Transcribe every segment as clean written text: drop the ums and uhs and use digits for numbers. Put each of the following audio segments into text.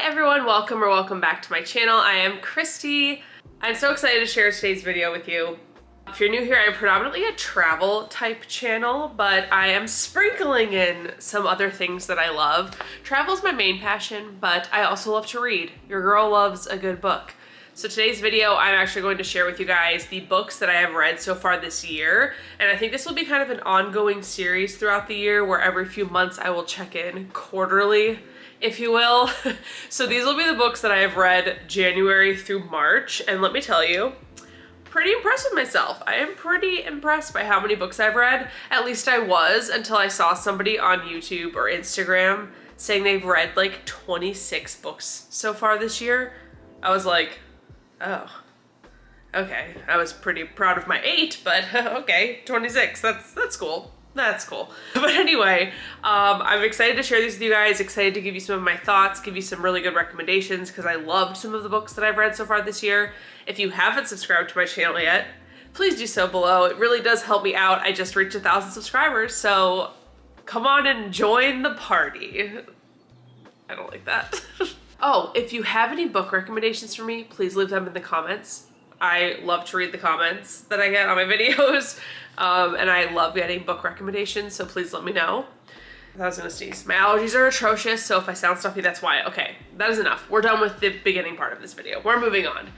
everyone, welcome back to my channel. I am Christy. I'm so excited to share today's video with you. If you're new here, I'm predominantly a travel type channel, but I am sprinkling in some other things that I love. Travel is my main passion, but I also love to read. Your girl loves a good book. So today's video, I'm actually going to share with you guys the books that I have read so far this year. And I think this will be kind of an ongoing series throughout the year where every few months I will check in quarterly, if you will. So these will be the books that I have read January through March. And let me tell you, pretty impressed with myself. I am pretty impressed by how many books I've read. At least I was until I saw somebody on YouTube or Instagram saying they've read like 26 books so far this year. I was like, oh, okay. I was pretty proud of my 8, but okay, 26, that's cool. That's cool. But anyway, I'm excited to share these with you guys, excited to give you some of my thoughts, give you some really good recommendations because I loved some of the books that I've read so far this year. If you haven't subscribed to my channel yet, please do so below. It really does help me out. I just reached 1,000 subscribers, so come on and join the party. I don't like that. Oh, if you have any book recommendations for me, please leave them in the comments. I love to read the comments that I get on my videos, and I love getting book recommendations, so please let me know. I was gonna sneeze. My allergies are atrocious, so if I sound stuffy, that's why. Okay, that is enough. We're done with the beginning part of this video. We're moving on.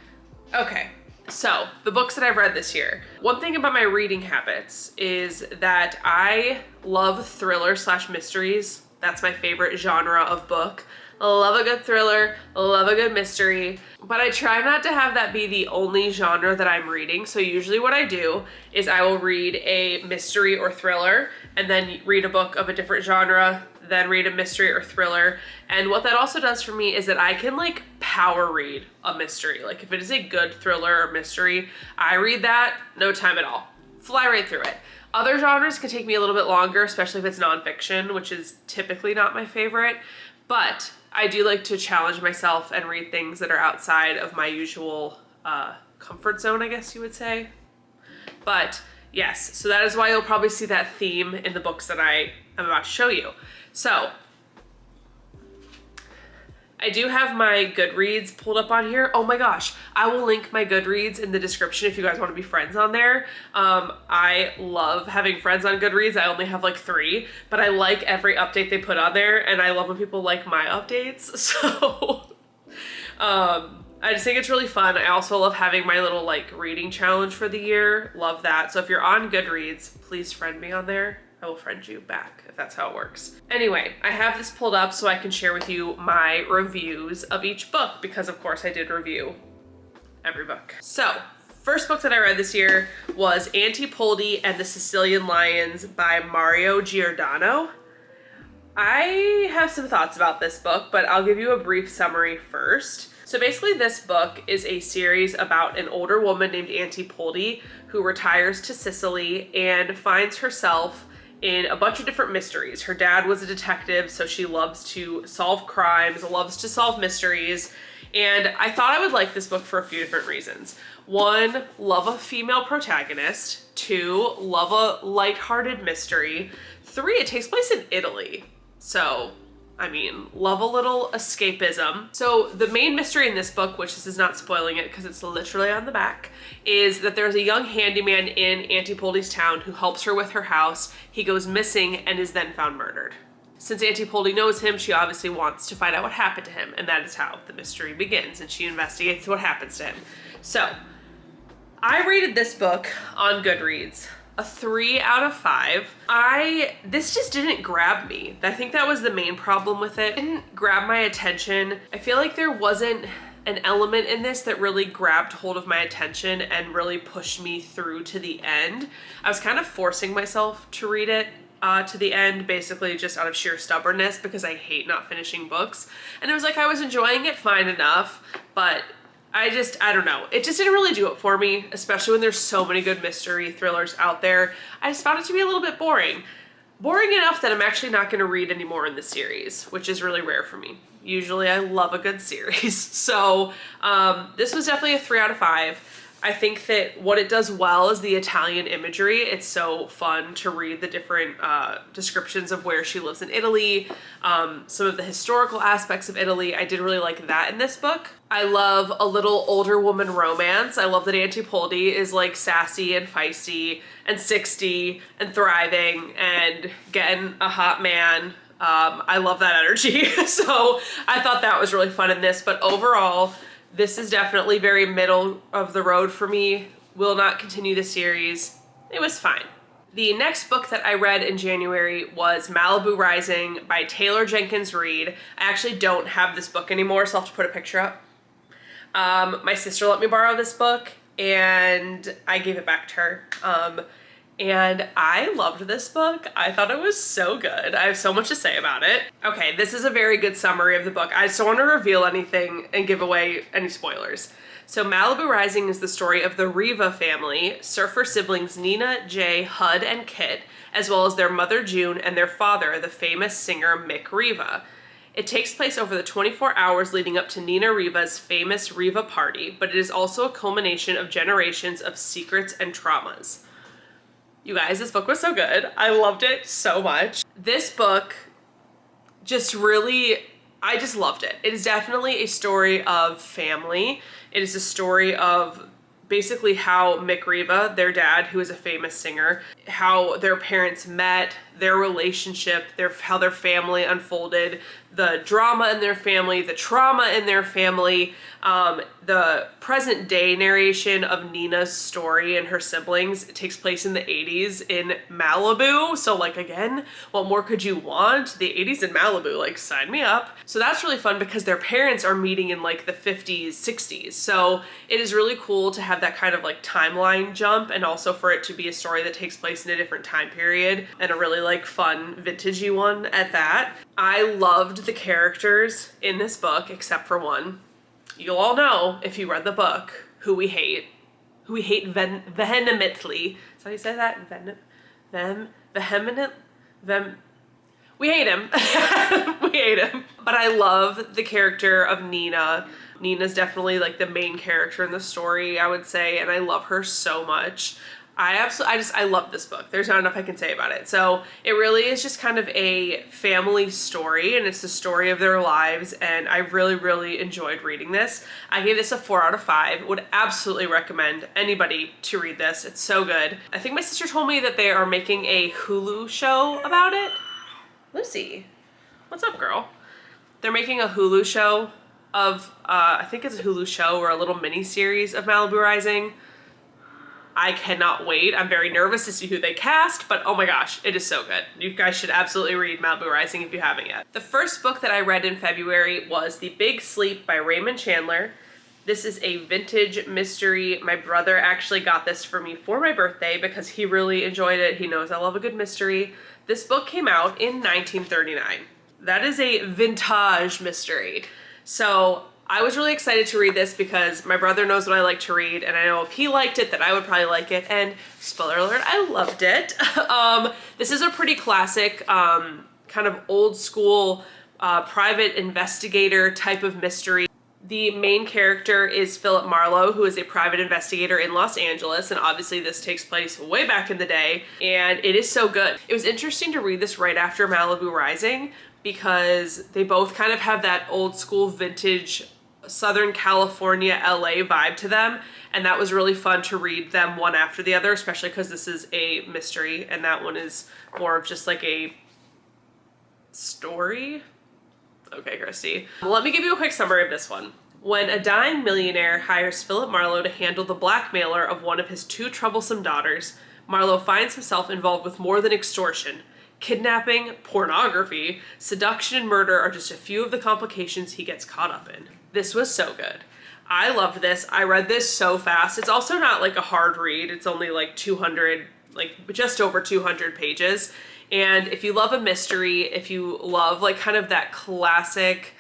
Okay, so the books that I've read this year. One thing about my reading habits is that I love thriller/mysteries. That's my favorite genre of book. I love a good thriller, love a good mystery, but I try not to have that be the only genre that I'm reading. So usually what I do is I will read a mystery or thriller and then read a book of a different genre, then read a mystery or thriller. And what that also does for me is that I can like power read a mystery. Like if it is a good thriller or mystery, I read that, no time at all. Fly right through it. Other genres can take me a little bit longer, especially if it's nonfiction, which is typically not my favorite. But I do like to challenge myself and read things that are outside of my usual comfort zone, I guess you would say. But yes, so that is why you'll probably see that theme in the books that I am about to show you. So I do have my Goodreads pulled up on here. Oh my gosh, I will link my Goodreads in the description if you guys want to be friends on there. I love having friends on Goodreads. I only have like 3, but I like every update they put on there, and I love when people like my updates. So I just think it's really fun. I also love having my little like reading challenge for the year. Love that. So if you're on Goodreads, please friend me on there. I will friend you back if that's how it works. Anyway, I have this pulled up so I can share with you my reviews of each book because of course I did review every book. So first book that I read this year was Aunti, Poldi and the Sicilian Lions by Mario Giordano. I have some thoughts about this book, but I'll give you a brief summary first. So basically this book is a series about an older woman named Aunti Poldi who retires to Sicily and finds herself in a bunch of different mysteries. Her dad was a detective, so she loves to solve crimes, loves to solve mysteries. And I thought I would like this book for a few different reasons. 1, love a female protagonist. 2, love a lighthearted mystery. 3, it takes place in Italy. So, I mean, love a little escapism. So the main mystery in this book, which this is not spoiling it because it's literally on the back, is that there's a young handyman in Aunti Poldi's town who helps her with her house. He goes missing and is then found murdered. Since Aunti Poldi knows him, she obviously wants to find out what happened to him, and that is how the mystery begins, and she investigates what happens to him. So, I rated this book on Goodreads a 3 out of 5. This just didn't grab me. I think that was the main problem with it. It didn't grab my attention. I feel like there wasn't an element in this that really grabbed hold of my attention and really pushed me through to the end. I was kind of forcing myself to read it to the end, basically just out of sheer stubbornness because I hate not finishing books. And it was like I was enjoying it fine enough, but I don't know. It just didn't really do it for me, especially when there's so many good mystery thrillers out there. I just found it to be a little bit boring. Boring enough that I'm actually not going to read anymore in the series, which is really rare for me. Usually I love a good series. So this was definitely a 3 out of 5. I think that what it does well is the Italian imagery. It's so fun to read the different descriptions of where she lives in Italy, some of the historical aspects of Italy. I did really like that in this book. I love a little older woman romance. I love that Aunti Poldi is like sassy and feisty and 60 and thriving and getting a hot man. I love that energy. So I thought that was really fun in this, but overall, this is definitely very middle of the road for me. Will not continue the series. It was fine. The next book that I read in January was Malibu Rising by Taylor Jenkins Reid. I actually don't have this book anymore, so I'll have to put a picture up. My sister let me borrow this book and I gave it back to her. And I loved this book. I thought it was so good. I have so much to say about it. Okay, this is a very good summary of the book. I just don't want to reveal anything and give away any spoilers. So Malibu Rising is the story of the Riva family, surfer siblings Nina, Jay, Hud, and Kit, as well as their mother June and their father, the famous singer Mick Riva. It takes place over the 24 hours leading up to Nina Riva's famous Riva party, but it is also a culmination of generations of secrets and traumas. You guys, this book was so good. I loved it so much. This book just really, I just loved it. It is definitely a story of family. It is a story of basically how Mick Riva, their dad, who is a famous singer, how their parents met, their relationship, how their family unfolded, the drama in their family, the trauma in their family, the present day narration of Nina's story and her siblings. It takes place in the 80s in Malibu. So like, again, what more could you want? The 80s in Malibu, like, sign me up. So that's really fun because their parents are meeting in like the 50s, 60s. So it is really cool to have that kind of like timeline jump, and also for it to be a story that takes place in a different time period, and a really like fun vintagey one at that. I loved the characters in this book, except for one. You'll all know, if you read the book, who we hate vehemently. Is that how you say that? We hate him. We hate him. But I love the character of Nina. Nina's definitely like the main character in the story, I would say, and I love her so much. I love this book. There's not enough I can say about it. So it really is just kind of a family story, and it's the story of their lives, and I really, really enjoyed reading this. I gave this a 4 out of 5. Would absolutely recommend anybody to read this. It's so good. I think my sister told me that they are making a Hulu show about it. Lucy, what's up, girl? They're making a Hulu show of, I think it's a Hulu show or a little mini series of Malibu Rising. I cannot wait. I'm very nervous to see who they cast, but oh my gosh, it is so good. You guys should absolutely read Malibu Rising if you haven't yet. The first book that I read in February was The Big Sleep by Raymond Chandler. This is a vintage mystery. My brother actually got this for me for my birthday because he really enjoyed it. He knows I love a good mystery. This book came out in 1939. That is a vintage mystery. So I was really excited to read this because my brother knows what I like to read, and I know if he liked it that I would probably like it, and spoiler alert, I loved it. This is a pretty classic, kind of old school private investigator type of mystery. The main character is Philip Marlowe, who is a private investigator in Los Angeles, and obviously this takes place way back in the day, and it is so good. It was interesting to read this right after Malibu Rising because they both kind of have that old school vintage Southern California, LA vibe to them, and that was really fun to read them one after the other, especially because this is a mystery and that one is more of just like a story. Okay, Christy. Let me give you a quick summary of this one. When a dying millionaire hires Philip Marlowe to handle the blackmailer of one of his 2 troublesome daughters, Marlowe finds himself involved with more than extortion. Kidnapping, pornography, seduction, and murder are just a few of the complications he gets caught up in. This was so good. I loved this. I read this so fast. It's also not like a hard read. It's only like 200, like just over 200 pages. And if you love a mystery, if you love like kind of that classic,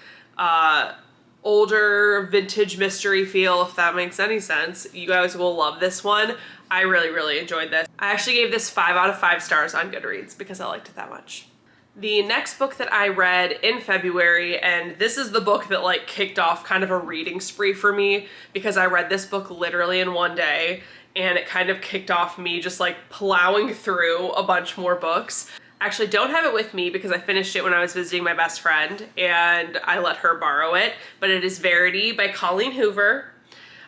older vintage mystery feel, if that makes any sense, you guys will love this one. I really, really enjoyed this. I actually gave this 5 out of 5 stars on Goodreads because I liked it that much. The next book that I read in February, and this is the book that like kicked off kind of a reading spree for me because I read this book literally in one day, and it kind of kicked off me just like plowing through a bunch more books. I actually don't have it with me because I finished it when I was visiting my best friend and I let her borrow it, but it is Verity by Colleen Hoover.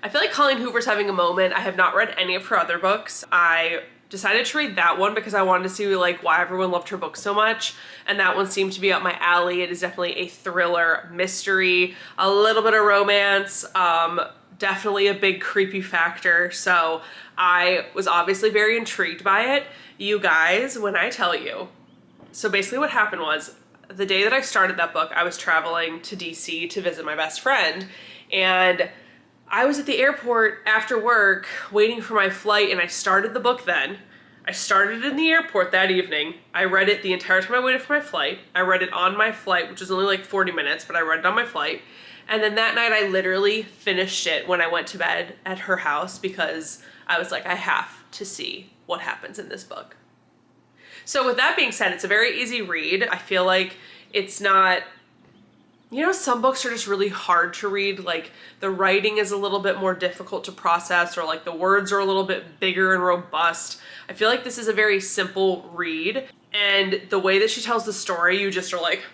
I feel like Colleen Hoover's having a moment. I have not read any of her other books. I decided to read that one because I wanted to see like why everyone loved her book so much, and that one seemed to be up my alley. It is definitely a thriller mystery, a little bit of romance, definitely a big creepy factor, so I was obviously very intrigued by it. You guys, when I tell you, so basically what happened was the day that I started that book, I was traveling to DC to visit my best friend, and I was at the airport after work waiting for my flight, and I started the book then. I started it in the airport that evening. I read it the entire time I waited for my flight. I read it on my flight, which was only like 40 minutes, but I read it on my flight. And then that night I literally finished it when I went to bed at her house because I was like, I have to see what happens in this book. So with that being said, it's a very easy read. I feel like it's not, you know, some books are just really hard to read, like the writing is a little bit more difficult to process, or like the words are a little bit bigger and robust. I feel like this is a very simple read, and the way that she tells the story, you just are like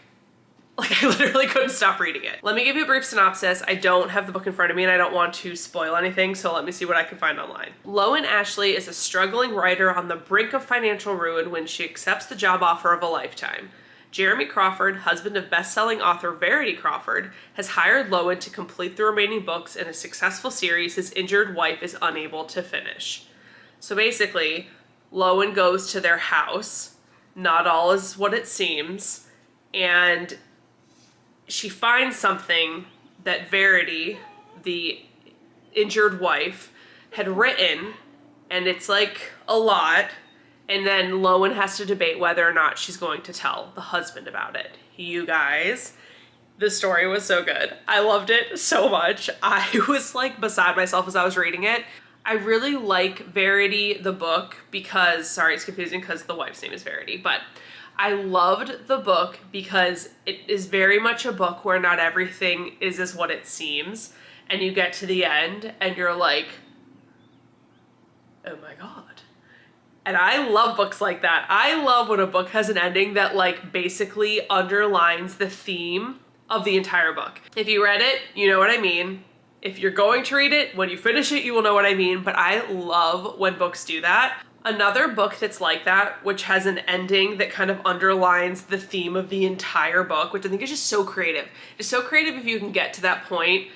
I literally couldn't stop reading it. Let me give you a brief synopsis. I don't have the book in front of me and I don't want to spoil anything, so let me see what I can find online. Lowen Ashley is a struggling writer on the brink of financial ruin when she accepts the job offer of a lifetime. Jeremy Crawford, husband of best-selling author Verity Crawford, has hired Lowen to complete the remaining books in a successful series his injured wife is unable to finish. So basically, Lowen goes to their house. Not all is what it seems. And she finds something that Verity, the injured wife, had written, and it's like a lot. And then Lowen has to debate whether or not she's going to tell the husband about it. You guys, the story was so good. I loved it so much. I was like beside myself as I was reading it. I really like Verity, the book, because, sorry, it's confusing because the wife's name is Verity, but I loved the book because it is very much a book where not everything is as what it seems. And you get to the end and you're like, oh my God. And I love books like that. I love when a book has an ending that like basically underlines the theme of the entire book. If you read it, you know what I mean. If you're going to read it, when you finish it, you will know what I mean. But I love when books do that. Another book that's like that, which has an ending that kind of underlines the theme of the entire book, which I think is just so creative. It's so creative if you can get to that point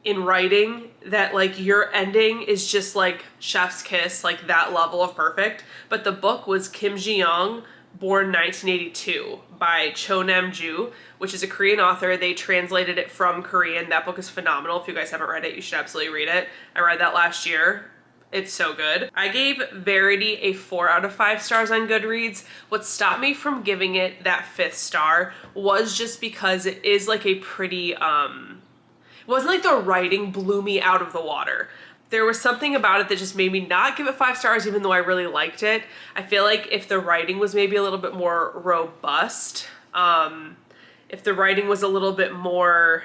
in writing that like your ending is just like chef's kiss, like that level of perfect. But the book was Kim Ji-young, born 1982, by Cho Nam-ju, which is a Korean author. They translated it from Korean. That book is phenomenal. If you guys haven't read it, you should absolutely read it. I read that last year. It's so good. I gave Verity a 4 out of 5 stars on Goodreads. What stopped me from giving it that 5th star was just because it is like a pretty, it wasn't like the writing blew me out of the water. There was something about it that just made me not give it 5 stars even though I really liked it. I feel like if the writing was maybe a little bit more robust, if the writing was a little bit more,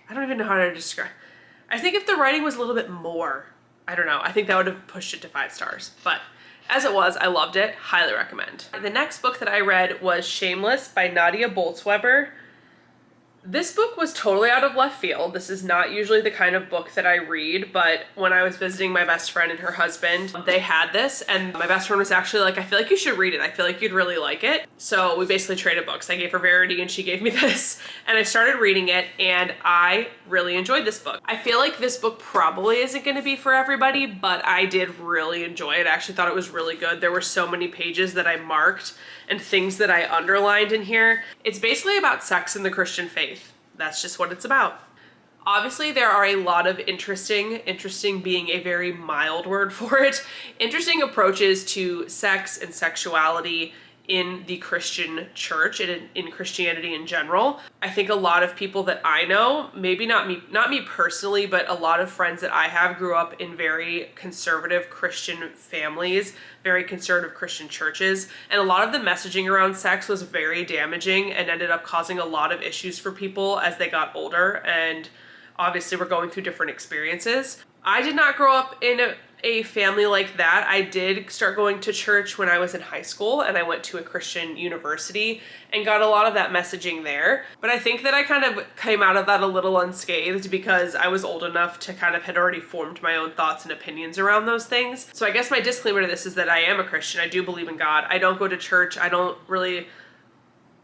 I don't even know how to describe. I think if the writing was a little bit more, I don't know, I think that would have pushed it to 5 stars. But as it was, I loved it, highly recommend. The next book that I read was Shameless by Nadia Bolz-Weber. This book was totally out of left field. This is not usually the kind of book that I read, but when I was visiting my best friend and her husband, they had this, and my best friend was actually like, I feel like you should read it. I feel like you'd really like it. So we basically traded books. I gave her Verity and she gave me this, and I started reading it, and I really enjoyed this book. I feel like this book probably isn't going to be for everybody, but I did really enjoy it. I actually thought it was really good. There were so many pages that I marked and things that I underlined in here. It's basically about sex in the Christian faith. That's just what it's about. Obviously, there are a lot of interesting being a very mild word for it, interesting approaches to sex and sexuality in the Christian church and in Christianity in general. I think a lot of people that I know, maybe not me personally, but a lot of friends that I have grew up in very conservative Christian families, very conservative Christian churches, and a lot of the messaging around sex was very damaging and ended up causing a lot of issues for people as they got older, and obviously we're going through different experiences. I did not grow up in a family like that. I did start going to church when I was in high school, and I went to a Christian university and got a lot of that messaging there. But I think that I kind of came out of that a little unscathed because I was old enough to kind of had already formed my own thoughts and opinions around those things. So I guess my disclaimer to this is that I am a Christian. I do believe in God. I don't go to church.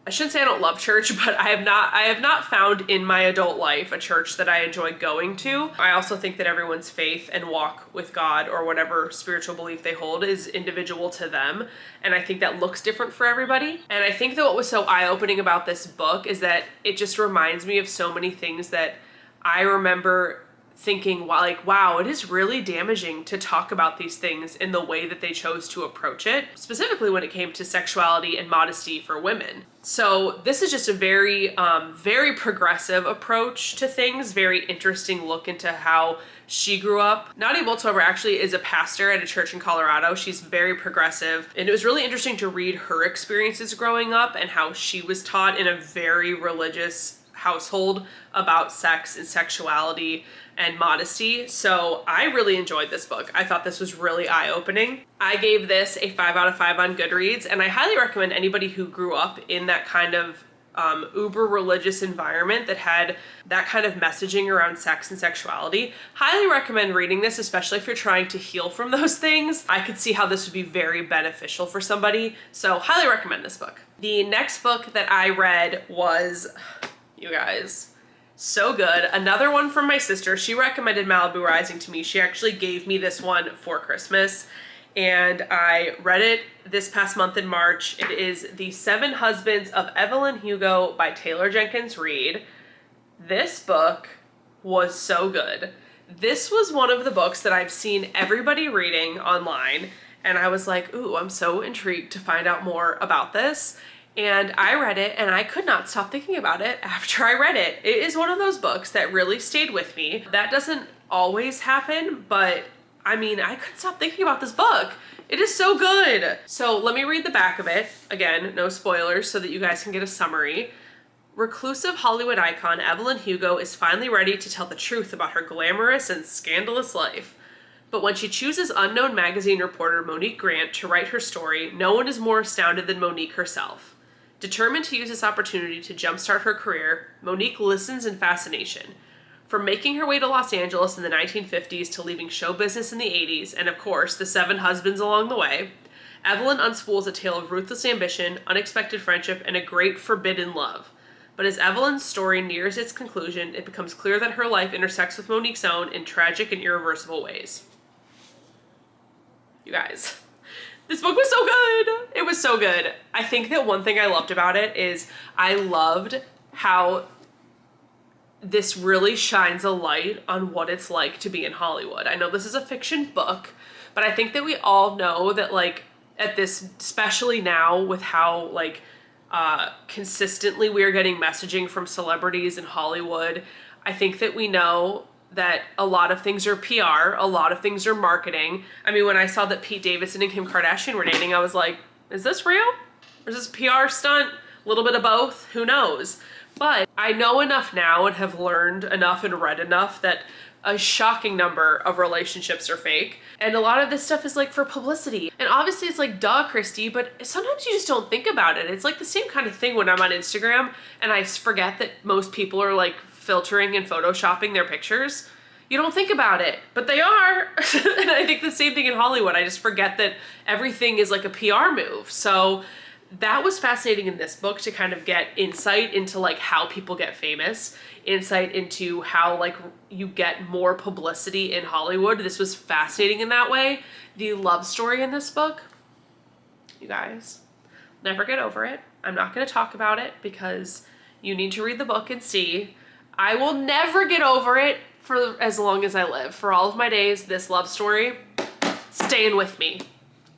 I shouldn't say I don't love church, but I have not found in my adult life a church that I enjoy going to. I also think that everyone's faith and walk with God, or whatever spiritual belief they hold, is individual to them. And I think that looks different for everybody. And I think that what was so eye-opening about this book is that it just reminds me of so many things that I remember thinking, like, wow, it is really damaging to talk about these things in the way that they chose to approach it, specifically when it came to sexuality and modesty for women. So this is just a very, very progressive approach to things, very interesting look into how she grew up. Nadia Bolz-Weber actually is a pastor at a church in Colorado. She's very progressive, and it was really interesting to read her experiences growing up and how she was taught in a very religious household about sex and sexuality and modesty. So I really enjoyed this book. I thought this was really eye-opening. I gave this a 5 out of 5 on Goodreads, and I highly recommend anybody who grew up in that kind of uber religious environment that had that kind of messaging around sex and sexuality. Highly recommend reading this, especially if you're trying to heal from those things. I could see how this would be very beneficial for somebody. So highly recommend this book. The next book that I read was, you guys, so good. Another one from my sister. She recommended Malibu Rising to me. She actually gave me this one for Christmas, and I read it this past month in March. It is The 7 Husbands of Evelyn Hugo by Taylor Jenkins Reid. This book was so good. This was one of the books that I've seen everybody reading online, and I was like, ooh, I'm so intrigued to find out more about this. And I read it, and I could not stop thinking about it after I read it. It is one of those books that really stayed with me. That doesn't always happen, but I mean, I couldn't stop thinking about this book. It is so good. So let me read the back of it. Again, no spoilers so that you guys can get a summary. Reclusive Hollywood icon Evelyn Hugo is finally ready to tell the truth about her glamorous and scandalous life. But when she chooses unknown magazine reporter Monique Grant to write her story, no one is more astounded than Monique herself. Determined to use this opportunity to jumpstart her career, Monique listens in fascination. From making her way to Los Angeles in the 1950s to leaving show business in the 80s, and of course, the 7 husbands along the way, Evelyn unspools a tale of ruthless ambition, unexpected friendship, and a great forbidden love. But as Evelyn's story nears its conclusion, it becomes clear that her life intersects with Monique's own in tragic and irreversible ways. You guys, this book was so good. It was so good. I think that one thing I loved about it is I loved how this really shines a light on what it's like to be in Hollywood. I know this is a fiction book, but I think that we all know that, like, at this, especially now with how, like, consistently we are getting messaging from celebrities in Hollywood, I think that we know that a lot of things are PR, a lot of things are marketing. I mean, when I saw that Pete Davidson and Kim Kardashian were dating, I was like, is this real? Or is this a PR stunt? A little bit of both? Who knows? But I know enough now and have learned enough and read enough that a shocking number of relationships are fake. And a lot of this stuff is like for publicity. And obviously it's like, duh, Christy, but sometimes you just don't think about it. It's like the same kind of thing when I'm on Instagram and I forget that most people are like filtering and photoshopping their pictures. You don't think about it, but they are. And I think the same thing in Hollywood. I just forget that everything is like a PR move. So that was fascinating in this book to kind of get insight into like how people get famous, insight into how like you get more publicity in Hollywood. This was fascinating in that way. The love story in this book, you guys, never get over it. I'm not going to talk about it because you need to read the book and see. I will never get over it for as long as I live. For all of my days, this love story staying with me.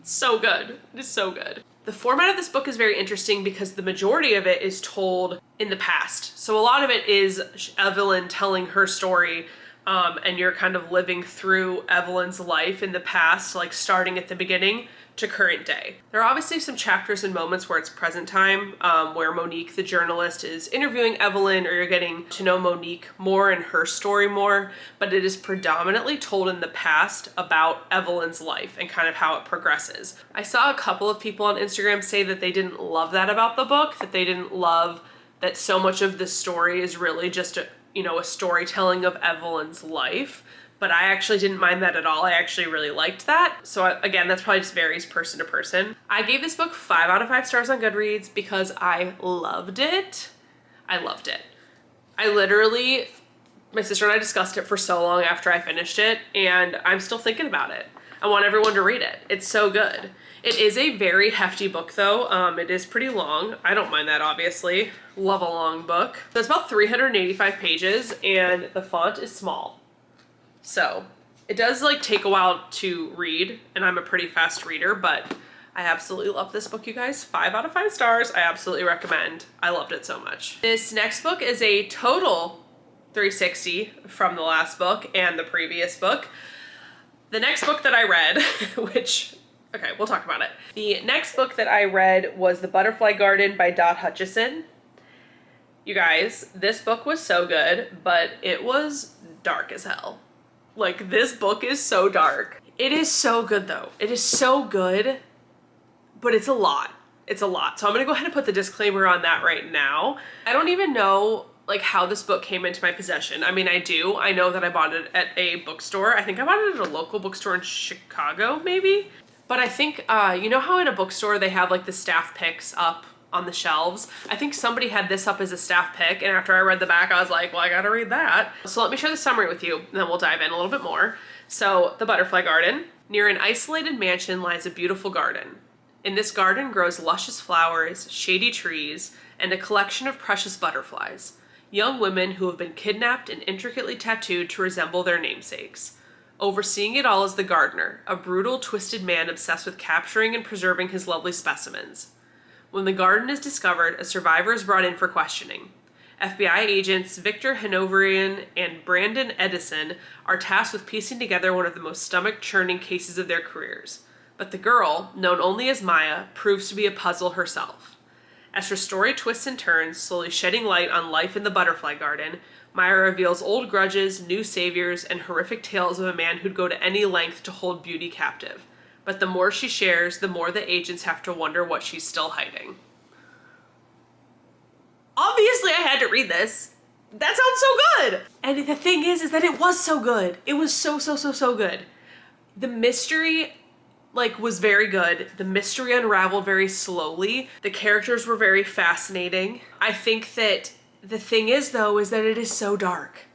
It's so good. It is so good. The format of this book is very interesting because the majority of it is told in the past. So a lot of it is Evelyn telling her story, and you're kind of living through Evelyn's life in the past, like starting at the beginning to current day. There are obviously some chapters and moments where it's present time, where Monique, the journalist, is interviewing Evelyn, or you're getting to know Monique more and her story more, but it is predominantly told in the past about Evelyn's life and kind of how it progresses. I saw a couple of people on Instagram say that they didn't love that about the book, that they didn't love that so much of the story is really just a storytelling of Evelyn's life. But I actually didn't mind that at all. I actually really liked that. So again, that's probably just varies person to person. I gave this book 5 out of 5 stars on Goodreads because I loved it. I loved it. My sister and I discussed it for so long after I finished it, and I'm still thinking about it. I want everyone to read it. It's so good. It is a very hefty book though. It is pretty long. I don't mind that, obviously. Love a long book. So it's about 385 pages and the font is small. So it does like take a while to read, and I'm a pretty fast reader, but I absolutely love this book, you guys. 5 out of 5 stars. I absolutely recommend. I loved it so much. This next book is a total 360 from the last book and the previous book. The next book that I read, okay, we'll talk about it. The next book that I read was The Butterfly Garden by Dot Hutchison. You guys, this book was so good, but it was dark as hell. Like, this book is so dark. It is so good though. It is so good, but it's a lot. It's a lot. So I'm gonna go ahead and put the disclaimer on that right now. I don't even know like how this book came into my possession. I mean, I do. I know that I bought it at a bookstore. I think I bought it at a local bookstore in Chicago, maybe. But I think, you know how in a bookstore they have like the staff picks up on the shelves? I think somebody had this up as a staff pick, and after I read the back, I was like, well, I gotta read that. So let me share the summary with you, and then we'll dive in a little bit more. So, The Butterfly Garden. Near an isolated mansion lies a beautiful garden. In this garden grows luscious flowers, shady trees, and a collection of precious butterflies. Young women who have been kidnapped and intricately tattooed to resemble their namesakes. Overseeing it all is the gardener, a brutal, twisted man obsessed with capturing and preserving his lovely specimens. When the garden is discovered, a survivor is brought in for questioning. FBI agents Victor Hanoverian and Brandon Edison are tasked with piecing together one of the most stomach-churning cases of their careers. But the girl, known only as Maya, proves to be a puzzle herself. As her story twists and turns, slowly shedding light on life in the butterfly garden, Maya reveals old grudges, new saviors, and horrific tales of a man who'd go to any length to hold beauty captive. But the more she shares, the more the agents have to wonder what she's still hiding. Obviously, I had to read this. That sounds so good! And the thing is that it was so good. It was so good. The mystery, was very good. The mystery unraveled very slowly. The characters were very fascinating. I think that the thing is, though, is that it is so dark.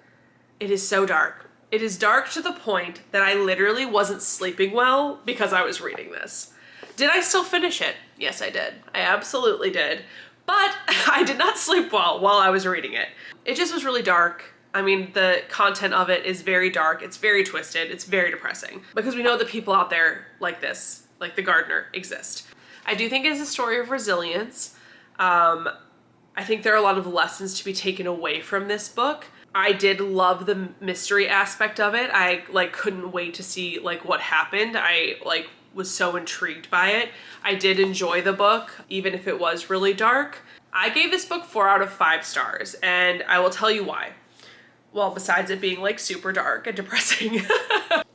It is so dark. It is dark to the point that I literally wasn't sleeping well because I was reading this. Did I still finish it? Yes, I did. I absolutely did. But I did not sleep well while I was reading it. It just was really dark. I mean, the content of it is very dark. It's very twisted. It's very depressing. Because we know that people out there like this, like the gardener, exist. I do think it is a story of resilience. I think there are a lot of lessons to be taken away from this book. I did love the mystery aspect of it. I couldn't wait to see what happened. I was so intrigued by it. I did enjoy the book, even if it was really dark. I gave this book 4 out of 5 stars, and I will tell you why. Well, besides it being super dark and depressing.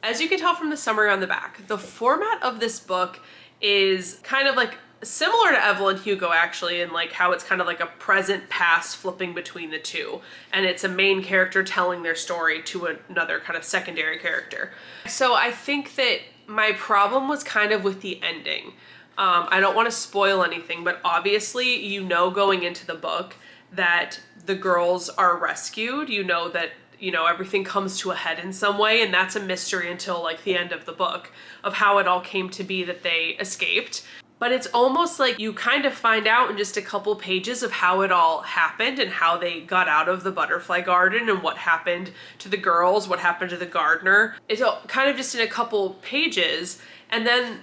As you can tell from the summary on the back, the format of this book is kind of similar to Evelyn Hugo, actually, and how it's kind of a present past flipping between the two, and it's a main character telling their story to another kind of secondary character. So I think that my problem was kind of with the ending. I don't want to spoil anything, but obviously going into the book that the girls are rescued. That everything comes to a head in some way, and that's a mystery until the end of the book of how it all came to be that they escaped. But it's almost like you kind of find out in just a couple pages of how it all happened and how they got out of the butterfly garden and what happened to the girls, what happened to the gardener. It's all kind of just in a couple pages, and then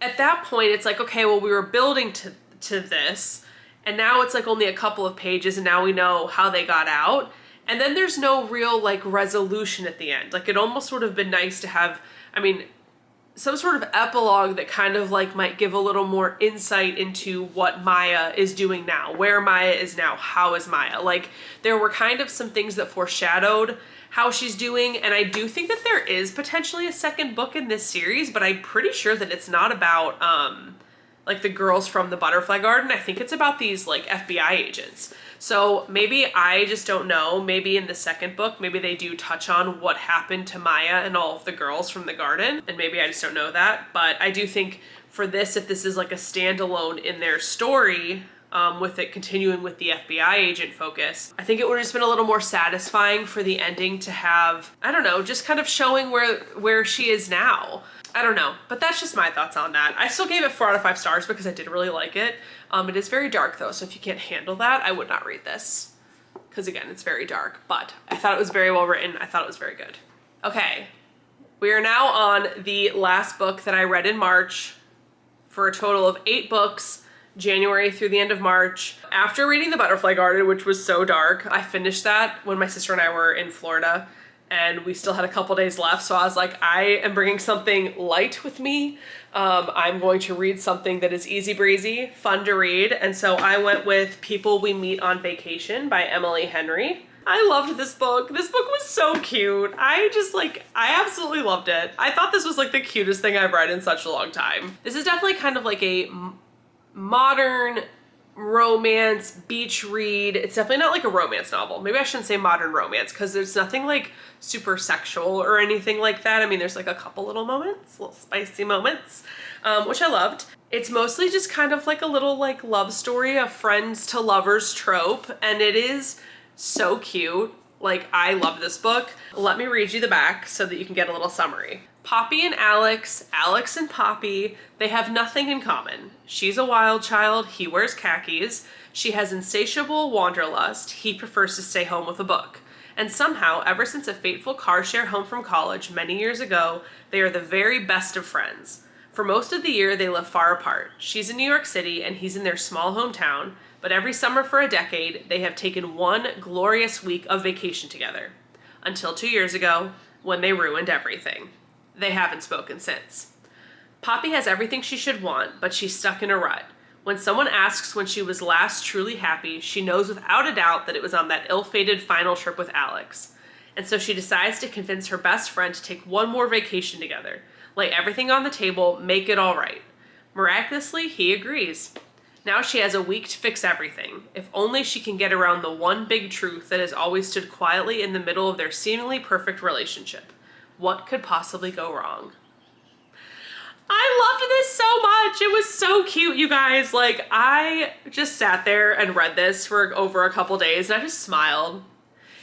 at that point it's like, okay, well, we were building to this, and now it's like only a couple of pages, and now we know how they got out. And then there's no real like resolution at the end. Like it almost would have been nice to have, I mean, some sort of epilogue that kind of like might give a little more insight into what Maya is doing now, where Maya is now, how is Maya. Like there were kind of some things that foreshadowed how she's doing, and I do think that there is potentially a second book in this series, but I'm pretty sure that it's not about like the girls from the Butterfly Garden. I think it's about these like FBI agents. So maybe I just don't know. Maybe in the second book, maybe they do touch on what happened to Maya and all of the girls from the garden, and maybe I just don't know that. But I do think for this, if this is like a standalone in their story, with it continuing with the FBI agent focus, I think it would have just been a little more satisfying for the ending to have, I don't know, just kind of showing where she is now. I don't know, but that's just my thoughts on that. I still gave it 4 out of 5 stars because I did really like it. It is very dark though, so if you can't handle that, I would not read this. Because again, it's very dark, but I thought it was very well written. I thought it was very good. Okay, we are now on the last book that I read in March for a total of 8 books, January through the end of March. After reading The Butterfly Garden, which was so dark, I finished that when my sister and I were in Florida, and we still had a couple days left, so I was like, I am bringing something light with me. I'm going to read something that is easy breezy, fun to read, and so I went with People We Meet on Vacation by Emily Henry. I loved this book. This book was so cute. I absolutely loved it. I thought this was like the cutest thing I've read in such a long time. This is definitely kind of like a modern romance beach read. It's definitely not like a romance novel. Maybe I shouldn't say modern romance because there's nothing like super sexual or anything like that. I mean, there's like a couple little moments, little spicy moments, which I loved. It's mostly just kind of like a little like love story, a friends to lovers trope, and it is so cute. Like, I love this book. Let me read you the back so that you can get a little summary. Poppy and Alex, Alex and Poppy, they have nothing in common. She's a wild child, he wears khakis. She has insatiable wanderlust, he prefers to stay home with a book. And somehow, ever since a fateful car share home from college many years ago, they are the very best of friends. For most of the year, they live far apart. She's in New York City and he's in their small hometown, but every summer for a decade, they have taken one glorious week of vacation together. Until 2 years ago, when they ruined everything. They haven't spoken since. Poppy has everything she should want, but she's stuck in a rut. When someone asks when she was last truly happy, she knows without a doubt that it was on that ill-fated final trip with Alex. And so she decides to convince her best friend to take one more vacation together, lay everything on the table, make it all right. Miraculously, he agrees. Now she has a week to fix everything, if only she can get around the one big truth that has always stood quietly in the middle of their seemingly perfect relationship. What could possibly go wrong? I loved this so much. It was so cute, you guys. Like, I just sat there and read this for over a couple days and I just smiled.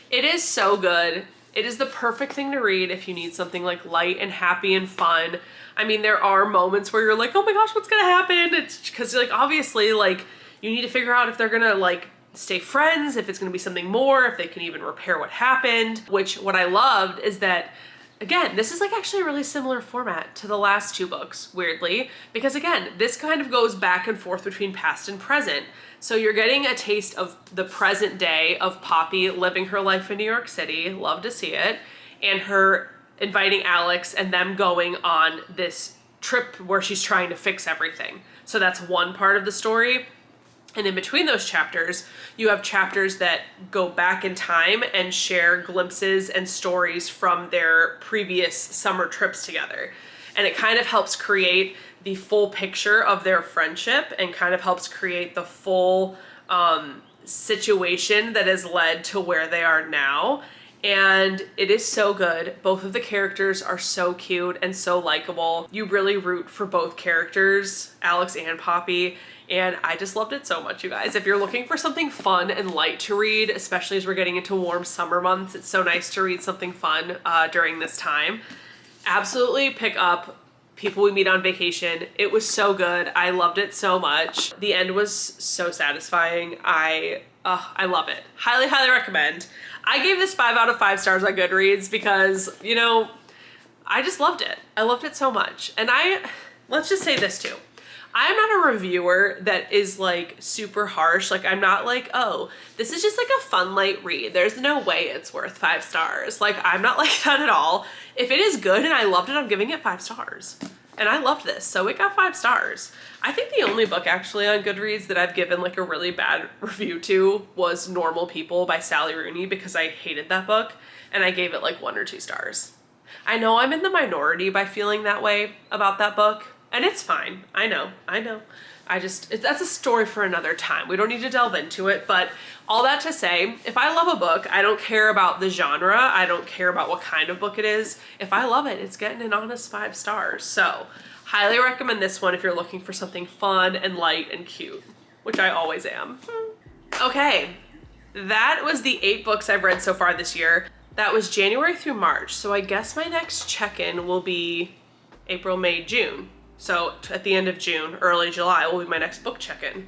It is so good. It is the perfect thing to read if you need something like light and happy and fun. I mean, there are moments where you're like, oh my gosh, what's gonna happen? It's because like, obviously, like, you need to figure out if they're gonna like stay friends, if it's gonna be something more, if they can even repair what happened. Which, what I loved is that, again, this is like actually a really similar format to the last 2 books, weirdly, because again, this kind of goes back and forth between past and present. So you're getting a taste of the present day of Poppy living her life in New York City, love to see it, and her inviting Alex and them going on this trip where she's trying to fix everything. So that's one part of the story. And in between those chapters, you have chapters that go back in time and share glimpses and stories from their previous summer trips together. And it kind of helps create the full picture of their friendship and kind of helps create the full situation that has led to where they are now. And it is so good. Both of the characters are so cute and so likable. You really root for both characters, Alex and Poppy. And I just loved it so much, you guys. If you're looking for something fun and light to read, especially as we're getting into warm summer months, it's so nice to read something fun during this time. Absolutely pick up People We Meet on Vacation. It was so good. I loved it so much. The end was so satisfying. I love it. Highly, highly recommend. I gave this 5 out of 5 stars on Goodreads because, you know, I just loved it. I loved it so much. And let's just say this too. I'm not a reviewer that is like super harsh. Like I'm not like, oh, this is just like a fun light read. There's no way it's worth 5 stars. Like I'm not like that at all. If it is good and I loved it, I'm giving it 5 stars. And I loved this, so it got 5 stars. I think the only book actually on Goodreads that I've given like a really bad review to was Normal People by Sally Rooney, because I hated that book and I gave it like 1 or 2 stars. I know I'm in the minority by feeling that way about that book. And it's fine. I know. That's a story for another time. We don't need to delve into it, but all that to say, if I love a book, I don't care about the genre. I don't care about what kind of book it is. If I love it, it's getting an honest 5 stars. So highly recommend this one if you're looking for something fun and light and cute, which I always am. Okay, that was the 8 books I've read so far this year. That was January through March. So I guess my next check-in will be April, May, June. So at the end of June, early July will be my next book check-in.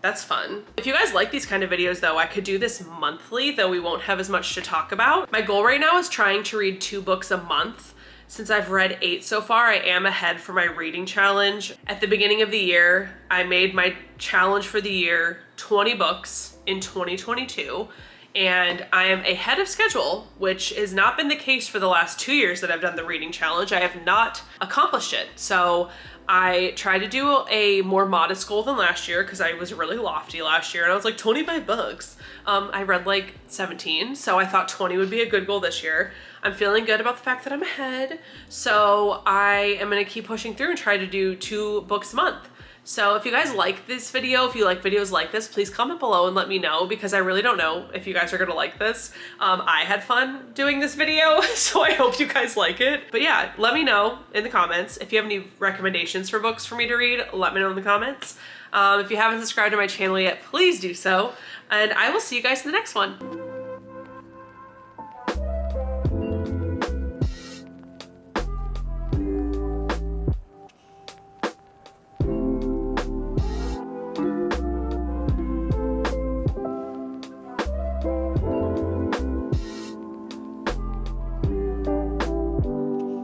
That's fun. If you guys like these kind of videos though, I could do this monthly, though we won't have as much to talk about. My goal right now is trying to read 2 books a month. Since I've read 8 so far, I am ahead for my reading challenge. At the beginning of the year, I made my challenge for the year 20 books in 2022. And I am ahead of schedule, which has not been the case for the last 2 years that I've done the reading challenge. I have not accomplished it. So I tried to do a more modest goal than last year because I was really lofty last year and I was like 25 books. I read like 17, so I thought 20 would be a good goal this year. I'm feeling good about the fact that I'm ahead. So I am gonna keep pushing through and try to do 2 books a month. So if you guys like this video, if you like videos like this, please comment below and let me know, because I really don't know if you guys are gonna like this. I had fun doing this video, so I hope you guys like it. But yeah, let me know in the comments. If you have any recommendations for books for me to read, let me know in the comments. If you haven't subscribed to my channel yet, please do so. And I will see you guys in the next one.